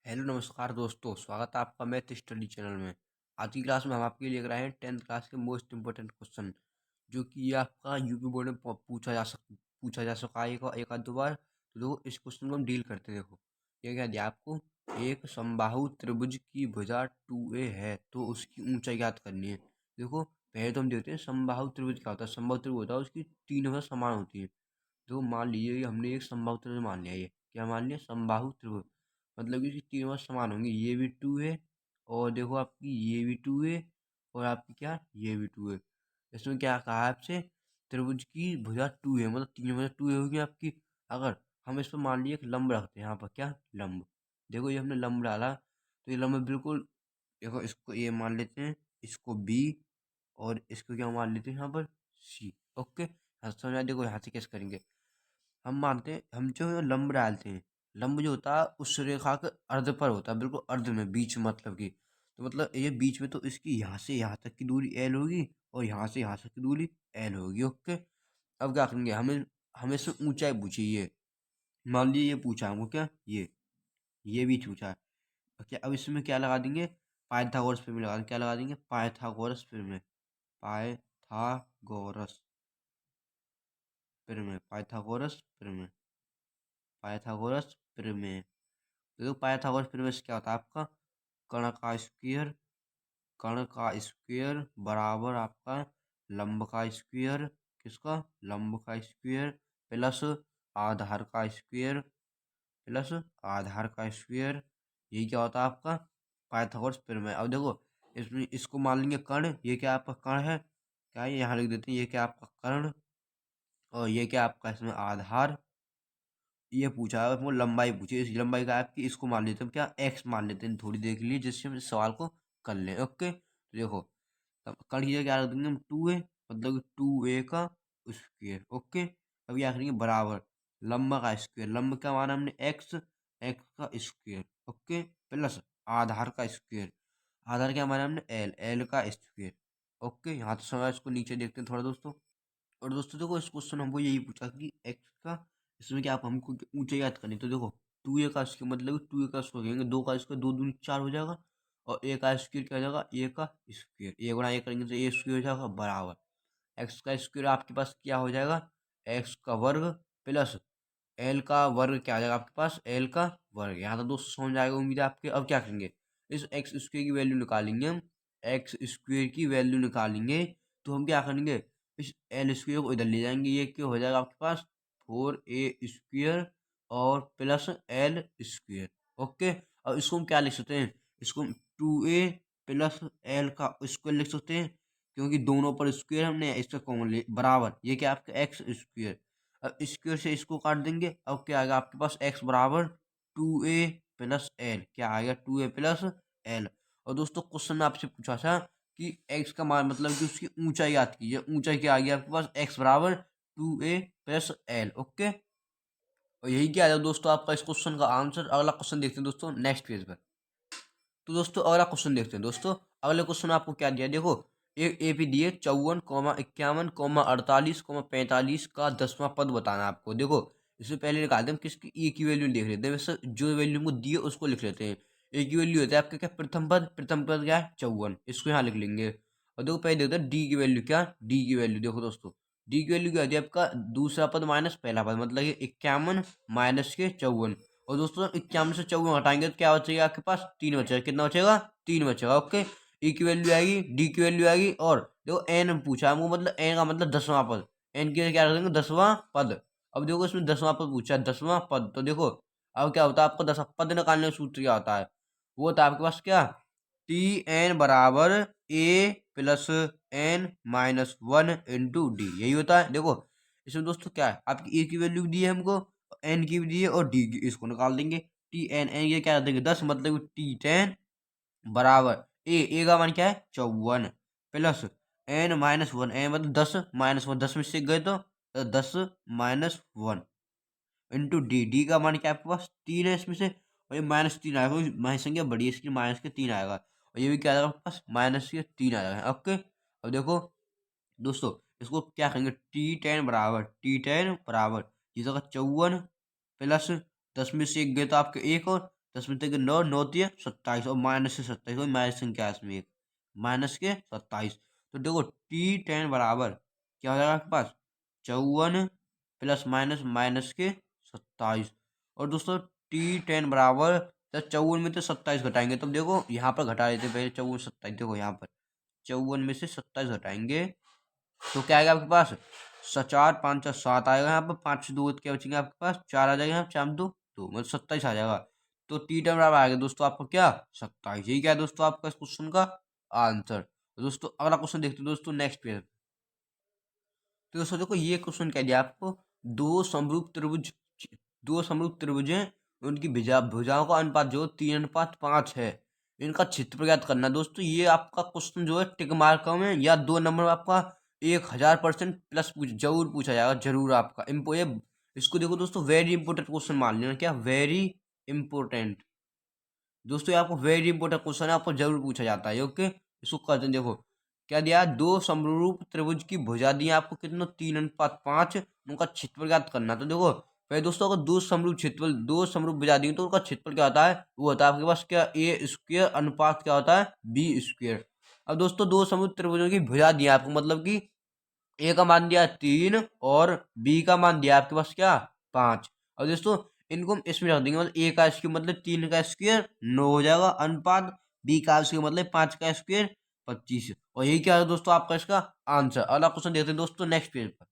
Hello नमस्कार दोस्तों, स्वागत है आपका मैथ स्टडी चैनल में। आज की क्लास में हम आपके लिए लेकर आए हैं 10th क्लास के मोस्ट इंपॉर्टेंट क्वेश्चन, जो कि ये आपका यूपी बोर्ड में पूछा जा सका एक आध दो बार। तो देखो, इस क्वेश्चन को हम डील करते हैं। देखो, ये क्या दिया आपको। एक समबाहु त्रिभुज की भुजा 2a है, तो उसकी ऊंचाई ज्ञात करनी है। देखो, पहले तो हम देखते हैं समबाहु त्रिभुज क्या होता है। समबाहु त्रिभुज होता है उसकी तीन भुजा समान होती है। तो मान लीजिए कि हमने एक समबाहु त्रिभुज मान लिया। ये क्या मान लिया? समबाहु त्रिभुज। मतलब कि इसकी तीन बार समान होंगी। ये भी 2 है, और देखो आपकी ये भी 2 है, और आपकी क्या, ये भी 2 है। इसमें क्या कहा है आपसे? त्रिभुज की भुजा 2 है, मतलब तीन भुजा 2 होगी आपकी। अगर हम इस पर मान लीजिए एक लंब रखते हैं, यहाँ पर क्या लंब। देखो, ये हमने लंब डाला, तो ये लंब बिल्कुल, देखो इसको ये मान लेते हैं, इसको बी, और इसको क्या मान लेते हैं यहाँ पर, सी। ओके, हाँ समझ आया? देखो यहाँ से कैसे करेंगे। हम मानते हैं, हम जो है लंब डालते हैं। लंब जो होता है उस रेखा के अर्ध पर होता है, बिल्कुल अर्ध में, बीच में, मतलब कि। तो मतलब ये बीच में, तो इसकी यहाँ से यहाँ तक की दूरी एल होगी, और यहाँ से यहाँ तक की दूरी एल होगी। ओके, अब क्या करेंगे, हमें हमें से ऊंचाई पूछी ये। मान लीजिए ये पूछा हमको, क्या ये भी पूछा है। क्या अब इसमें क्या लगा देंगे? पाइथागोरस प्रमेय लगा देंगे। क्या लगा देंगे? पाइथागोरस प्रमेय। पाइथागोरस प्रमेय, पाइथागोरस प्रमेय, पाइथागोरस प्रमेय। तो देखो, पाइथागोरस प्रमेय से क्या होता है आपका, कर्ण का स्क्वायर, कर्ण का स्क्वायर बराबर आपका लंब का स्क्वायर। किसका? लंब का स्क्वायर, प्लस आधार का स्क्वायर, प्लस आधार का स्क्वायर। यही क्या होता है आपका पाइथागोरस प्रमेय। अब देखो, इसमें इसको मान लेंगे कर्ण। ये क्या आपका कर्ण है, क्या है, यहाँ लिख देते हैं, ये क्या आपका कर्ण, और ये क्या आपका इसमें आधार। ये पूछा है, वो लंबाई पूछी, इस लंबाई का आपकी इसको मान लेते हैं, क्या एक्स मान लेते हैं थोड़ी देर के लिए, जिससे हम इस सवाल को कर लें। ओके, तो देखो, तब कर की जगह क्या रख देंगे हम, 2a, मतलब 2a का स्क्वायर। ओके, अब क्या करेंगे, बराबर लंबा का स्क्वायर, लंब क्या माना हमने, एक्स, एक्स का स्क्वायर। ओके, प्लस आधार का स्क्वायर, आधार क्या माना हमने, एल, एल का स्क्वायर। ओके, यहाँ तो समझ। इसको नीचे देखते हैं थोड़ा दोस्तों। और दोस्तों देखो, इस क्वेश्चन हमको यही पूछा कि एक्स का, इसमें क्या आप हमको ऊंचाई याद करनी। तो देखो, 2a का स्क्वायर, मतलब 2a का स्क्वायर करेंगे, 2 का स्क्वायर 2 दूनी 4 हो जाएगा, और a का स्क्वायर क्या हो जाएगा, a का स्क्वायर, a गुणा a करेंगे तो a स्क्वायर हो जाएगा, बराबर एक्स का स्क्वायर आपके पास क्या हो जाएगा, एक्स का वर्ग, प्लस एल का वर्ग क्या आ जाएगा आपके पास, एल का वर्ग। यहाँ तो दोस्तों समझ आएगा उम्मीद है आपके। अब क्या करेंगे, इस एक्स स्क्वायर की वैल्यू निकालेंगे हम, एक्स स्क्वायर की वैल्यू निकालेंगे। तो हम क्या करेंगे, इस एल स्क्वायर को इधर ले जाएंगे, ये क्या हो जाएगा आपके पास, 4a स्क्वायर, और प्लस एल स्क्वायर। ओके, अब इसको हम क्या लिख सकते हैं, इसको हम 2a प्लस एल का स्क्वायर लिख सकते हैं, क्योंकि दोनों पर स्क्वायर हमने इसका कॉमन ले, बराबर ये क्या आपका एक्स स्क्वायर। अब स्क्वायर से इसको काट देंगे। अब क्या आएगा आपके पास, एक्स बराबर 2a प्लस एल। क्या आएगा, 2a प्लस एल। और दोस्तों, क्वेश्चन में आपसे पूछा था कि एक्स का मान, मतलब कि उसकी ऊंचाई याद कीजिए। ऊंचाई क्या आ गई आपके पास, एक्स बराबर 2a प्लस एल। ओके, और यही क्या है दोस्तों आपका इस क्वेश्चन का आंसर। अगला क्वेश्चन देखते हैं दोस्तों नेक्स्ट पेज पर। तो दोस्तों अगला क्वेश्चन देखते हैं दोस्तों। अगले क्वेश्चन में आपको क्या दिया, देखो, एक ए पी दिए 54,51,48,45 का 10वां पद बताना है आपको। देखो, इससे पहले निकालते हैं हम किसकी ए की वैल्यू देख लेते हैं। वैसे जो वैल्यू हमको दी है उसको लिख लेते हैं। ए की वैल्यू होता है आपका क्या, प्रथम पद, प्रथम पद क्या है 54, इसको यहाँ लिख लेंगे। और देखो, पहले देखते हैं डी की वैल्यू, क्या डी की वैल्यू, देखो दोस्तों, डी की वैल्यू क्या होती है आपका, दूसरा पद माइनस पहला पद, मतलब ये 51 माइनस के 54। और दोस्तों 51 से 54 हटाएंगे तो क्या बचेगा आपके पास, 3 बचेगा। कितना बचेगा, 3 बचेगा। ओके, ई की वैल्यू आएगी, डी की वैल्यू आएगी, और देखो एन पूछा है वो, मतलब एन का मतलब 10वां पद। एन की क्या रखेंगे, 10वां पद। अब देखो, इसमें 10वां पद पूछा है, 10वां पद। तो देखो, अब क्या होता है आपको, 10वां पद निकालने का सूत्र क्या होता है, वो होता है आपके पास क्या, टी एन बराबर A plus N minus 1 into D, यही होता है। देखो, इसमें दोस्तों क्या है, आपकी ए की वैल्यू दी है हमको, एन की भी दी है, और डी की, इसको निकाल देंगे। टी एन एन ये क्या देंगे, 10, मतलब टी टेन बराबर ए का मान क्या है 54, प्लस एन माइनस 1, एन मतलब 10 माइनस 1, 10 में से गए तो 10 माइनस 1 इंटू डी, डी का मान क्या है आपके पास, 3 है इसमें से, और ये -3 आएगा, माइनस संख्या बड़ी है इसकी, माइनस के 3 आएगा, और ये भी क्या आएगा आपके पास, माइनस के 3 आ जाएगा। ओके, अब देखो दोस्तों, इसको क्या करेंगे, टी टेन बराबर ये जगह 54, प्लस 10 में से एक गए तो आपके एक, और 10 में 9, 9 तिया 27 और माइनस से 27 कोई माइनस संख्या है इसमें एक, माइनस के 27। तो देखो T10 बराबर क्या हो जाएगा आपके पास 54 प्लस माइनस माइनस के 27। और दोस्तों T10 बराबर 54 में तो 27 घटाएंगे, तो देखो यहाँ पर घटा देते पहले 54 27, देखो यहाँ पर 54 में से 27 घटाएंगे तो क्या आएगा आपके पास 4 5 7 आएगा, यहाँ पर 5 2 क्या बचेंगे आपके पास 4 आ जाएगा, यहाँ 4 2 2 मतलब 27 आ जाएगा। तो T10 बराबर आएगा दोस्तों आपको क्या 27। यही क्या है दोस्तों आपका इस क्वेश्चन का आंसर। तो दोस्तों अगला क्वेश्चन देखते हैं दोस्तों नेक्स्ट पेज। तो दोस्तों देखो ये क्वेश्चन क्या दिया आपको, दो समरूप त्रिभुज हैं, उनकी भुजाओं का अनुपात जो 3:5 है, इनका क्षेत्रफल ज्ञात करना। दोस्तों ये आपका क्वेश्चन जो है टिक मार्क में या 2 नंबर में आपका 1000% प्लस जरूर पूछा जाएगा, जरूर आपका ये इसको देखो दोस्तों वेरी इंपॉर्टेंट क्वेश्चन मान लेना, क्या वेरी इंपॉर्टेंट दोस्तों, ये आपको वेरी इंपॉर्टेंट क्वेश्चन है, आपको जरूर पूछा जाता है। ओके इसको करते हैं, देखो क्या दिया, दो समरूप त्रिभुज की भुजा दी आपको कितना 3:5, उनका क्षेत्रफल ज्ञात करना। तो देखो पहले दोस्तों अगर दो समरूप भुजा दी तो उनका क्षेत्रफल क्या होता है, वो होता है आपके पास क्या ए स्क्वायर अनुपात क्या होता है बी स्क्वायर। अब दोस्तों दो समरूप त्रिभुजों की भुजा दी आपको, मतलब कि ए का मान दिया 3 और बी का मान दिया आपके पास क्या 5। और दोस्तों इनको हम इसमें रख देंगे, मतलब ए का स्क्वायर मतलब 3 का स्क्वायर 9 हो जाएगा अनुपात, बी का स्क्वायर मतलब 5 का स्क्वायर 25। और यही क्या है दोस्तों आपका इसका आंसर। अगला क्वेश्चन देखते हैं दोस्तों नेक्स्ट पेज पर।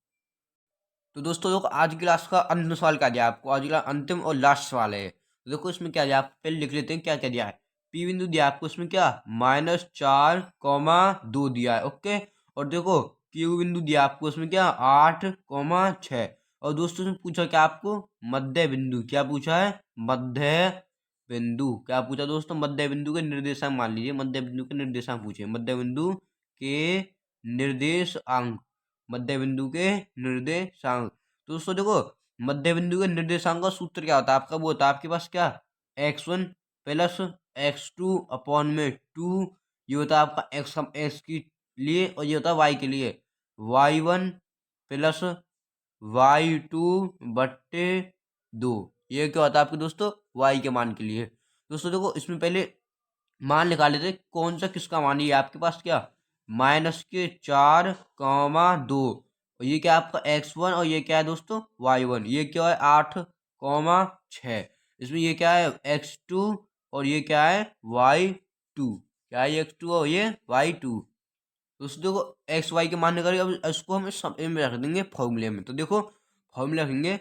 तो दोस्तों लोग आज की क्लास का अंतिम सवाल क्या दिया आपको, आज का अंतिम और लास्ट सवाल है। तो देखो इसमें क्या दिया, आप पहले लिख लेते हैं क्या क्या दिया है। पी बिंदु दिया आपको इसमें क्या -4,2 दिया है। ओके और देखो क्यू बिंदु दिया आपको इसमें क्या 8,6। और दोस्तों इसमें पूछा क्या आपको मध्य बिंदु, क्या पूछा है मध्य बिंदु, क्या पूछा दोस्तों मध्य बिंदु के निर्देशांक मान लीजिए, मध्य बिंदु के निर्देशांक पूछे, मध्य बिंदु के निर्देशांक, मध्य बिंदु के निर्देशांक। तो दोस्तों देखो मध्य बिंदु के निर्देशांक का सूत्र क्या होता है आपका, वो होता है आपके पास क्या x1 प्लस x2 अपॉन में 2, ये होता है आपका x के लिए और ये होता है y के लिए, y1 प्लस y2 बट्टे 2, ये क्या होता है आपके दोस्तों y के मान के लिए। दोस्तों देखो इसमें पहले मान निकाल लेते कौन सा किसका मान, ये आपके पास क्या -4,2 और ये क्या आपका x1 और ये क्या है दोस्तों y1, ये क्या है 8,6। इसमें ये क्या है x2 और ये क्या है y2, क्या है x2 और ये y2। दोस्तों देखो एक्स वाई के मान निकाल, अब इसको हम इस में रख देंगे फॉर्मूले में। तो देखो फॉर्मूले रखेंगे,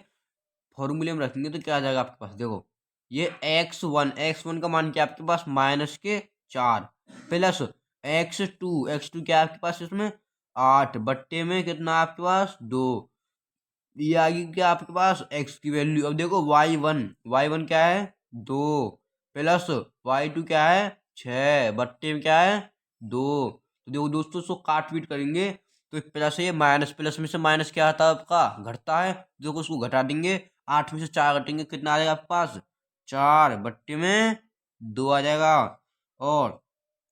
फॉर्मूले में रखेंगे तो क्या आ जाएगा आपके पास, देखो ये x1 का मान क्या आपके पास -4 प्लस x2 क्या आपके पास इसमें 8 बट्टे में कितना आपके पास 2, ये आ गई क्या आपके पास x की वैल्यू। अब देखो y1 क्या है 2 प्लस y2 क्या है 6 बट्टे में क्या है 2। तो देखो दोस्तों इसको काट पीट करेंगे तो प्लस है माइनस, प्लस में से माइनस क्या आता है आपका घटता है, देखो उसको घटा देंगे 8 में से 4 घटेंगे कितना आ जाएगा आपके पास 4 बट्टे में 2 आ जाएगा। और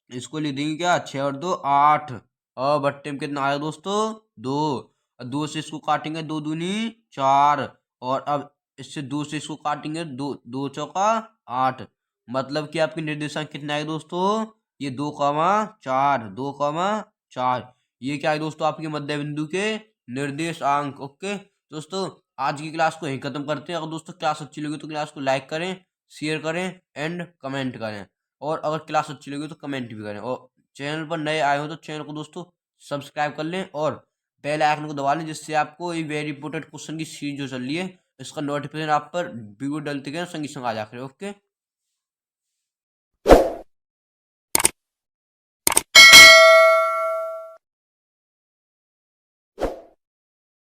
इसको लिख देंगे क्या 6 और 2 8 और बट्टे में कितना आएगा दोस्तों 2, और 2 से इसको काटेंगे 2 दूनी 4, और अब इससे 2 से इसको काटेंगे 2 2 चौका 8, मतलब कि आपके निर्देशांक कितना आएगा दोस्तों ये 2,4 ये क्या है दोस्तों आपके मध्य बिंदु के निर्देशांक। ओके दोस्तों आज की क्लास को यहीं खत्म करते हैं। अगर दोस्तों क्लास अच्छी लगी तो क्लास को लाइक करें, शेयर करें एंड कमेंट करें, और अगर क्लास अच्छी लगी तो कमेंट भी करें, और चैनल पर नए आए हो तो चैनल को दोस्तों सब्सक्राइब कर लें और बेल आइकन को दबा लें, जिससे आपको ये वेरी इंपॉर्टेंट क्वेश्चन की सीरीज जो चल रही है इसका नोटिफिकेशन आप पर वीडियो डलते गए संगी संग आ जाकर। ओके।